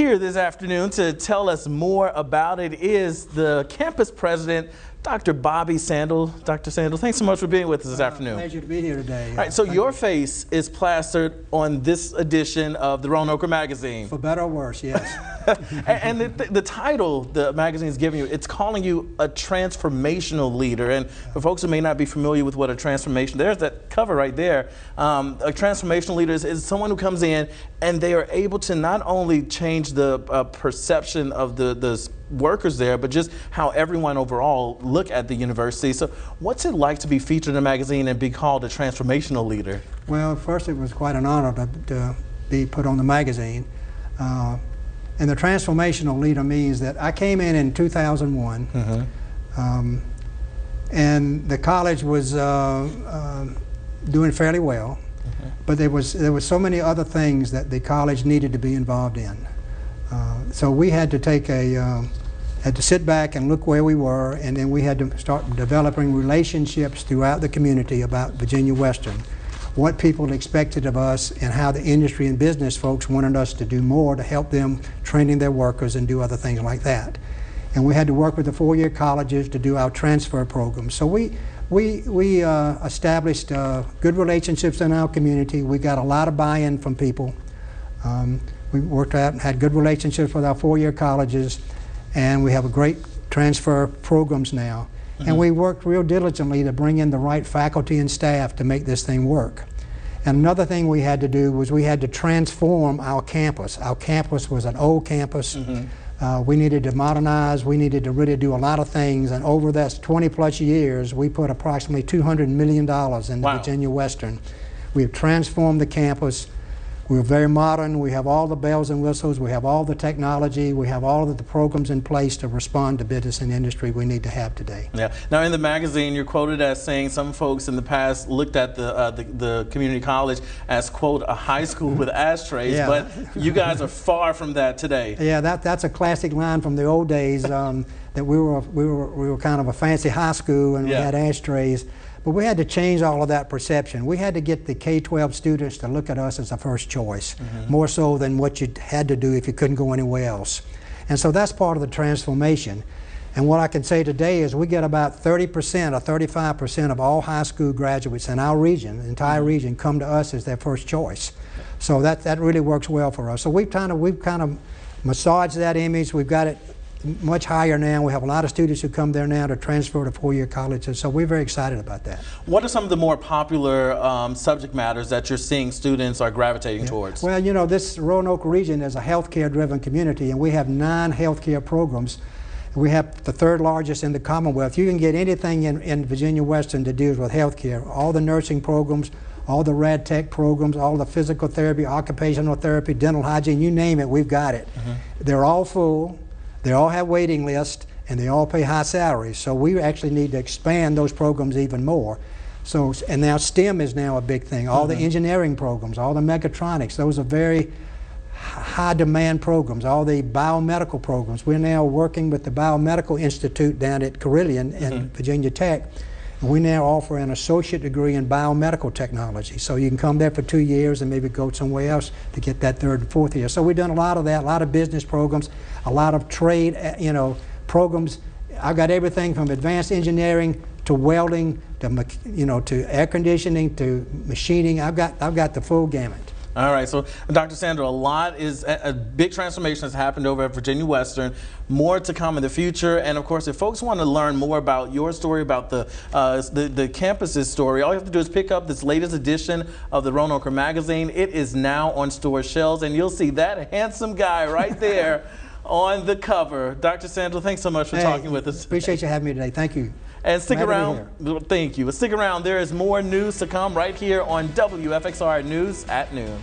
Here this afternoon to tell us more about it is the campus president, Dr. Bobby Sandel. Dr. Sandel, thanks so much for being with us this afternoon. Pleasure to be here today. All right, so your face is plastered on this edition of the Roanoke magazine. For better or worse, yes. And the title the magazine is giving you, it's calling you a transformational leader. And for folks who may not be familiar with what a transformation, there's that cover right there. A transformational leader is someone who comes in and they are able to not only change the perception of the workers there, but just how everyone overall look at the university. So what's it like to be featured in a magazine and be called a transformational leader? Well, first it was quite an honor to be put on the magazine. And the transformational leader means that I came in 2001, and the college was doing fairly well, but there was so many other things that the college needed to be involved in. So we had to had to sit back and look where we were, and then we had to start developing relationships throughout the community about Virginia Western, what people expected of us, and how the industry and business folks wanted us to do more to help them training their workers and do other things like that. And we had to work with the four-year colleges to do our transfer programs. So we established good relationships in our community. We got a lot of buy-in from people. We worked out and had good relationships with our four-year colleges, and we have a great transfer programs now. And we worked real diligently to bring in the right faculty and staff to make this thing work. And another thing we had to do was we had to transform our campus. Our campus was an old campus. We needed to modernize. We needed to really do a lot of things. And over that 20-plus years, we put approximately $200 million into Virginia Western. We have transformed the campus. We're very modern. We have all the bells and whistles. We have all the technology. We have all of the programs in place to respond to business and industry we need to have today. Yeah. Now, in the magazine, you're quoted as saying some folks in the past looked at the community college as, quote, a high school with ashtrays, but you guys are far from that today. Yeah, that's a classic line from the old days, that we were kind of a fancy high school and we had ashtrays. But we had to change all of that perception. We had to get the K-12 students to look at us as a first choice, more so than what you had to do if you couldn't go anywhere else. And so that's part of the transformation. And what I can say today is we get about 30% or 35% of all high school graduates in our region, the entire region, come to us as their first choice. So that really works well for us. So we've kind of massaged that image. We've got it much higher now. We have a lot of students who come there now to transfer to four-year colleges, so we're very excited about that. What are some of the more popular subject matters that you're seeing students are gravitating towards? Well, you know, this Roanoke region is a healthcare-driven community, and we have 9 healthcare programs. We have the 3rd largest in the Commonwealth. You can get anything in Virginia Western that deals with healthcare, all the nursing programs, all the rad tech programs, all the physical therapy, occupational therapy, dental hygiene, you name it, we've got it. They're all full. They all have waiting lists, and they all pay high salaries. So we actually need to expand those programs even more. So, and now STEM is now a big thing. All the engineering programs, all the mechatronics, those are very high demand programs. All the biomedical programs. We're now working with the Biomedical Institute down at Carilion and Virginia Tech. And we now offer an associate degree in biomedical technology. So you can come there for 2 years and maybe go somewhere else to get that 3rd and 4th year. So we've done a lot of that, a lot of business programs, a lot of trade, programs. I've got everything from advanced engineering to welding to, to air conditioning to machining. I've got the full gamut. All right, so Dr. Sandel, a big transformation has happened over at Virginia Western. More to come in the future, and of course, if folks want to learn more about your story, about the campus's story, all you have to do is pick up this latest edition of the Roanoke magazine. It is now on store shelves, and you'll see that handsome guy right there on the cover. Dr. Sandel, thanks so much for talking with us. Appreciate you having me today. Thank you. And stick around. Thank you. Stick around. There is more news to come right here on WFXR News at Noon.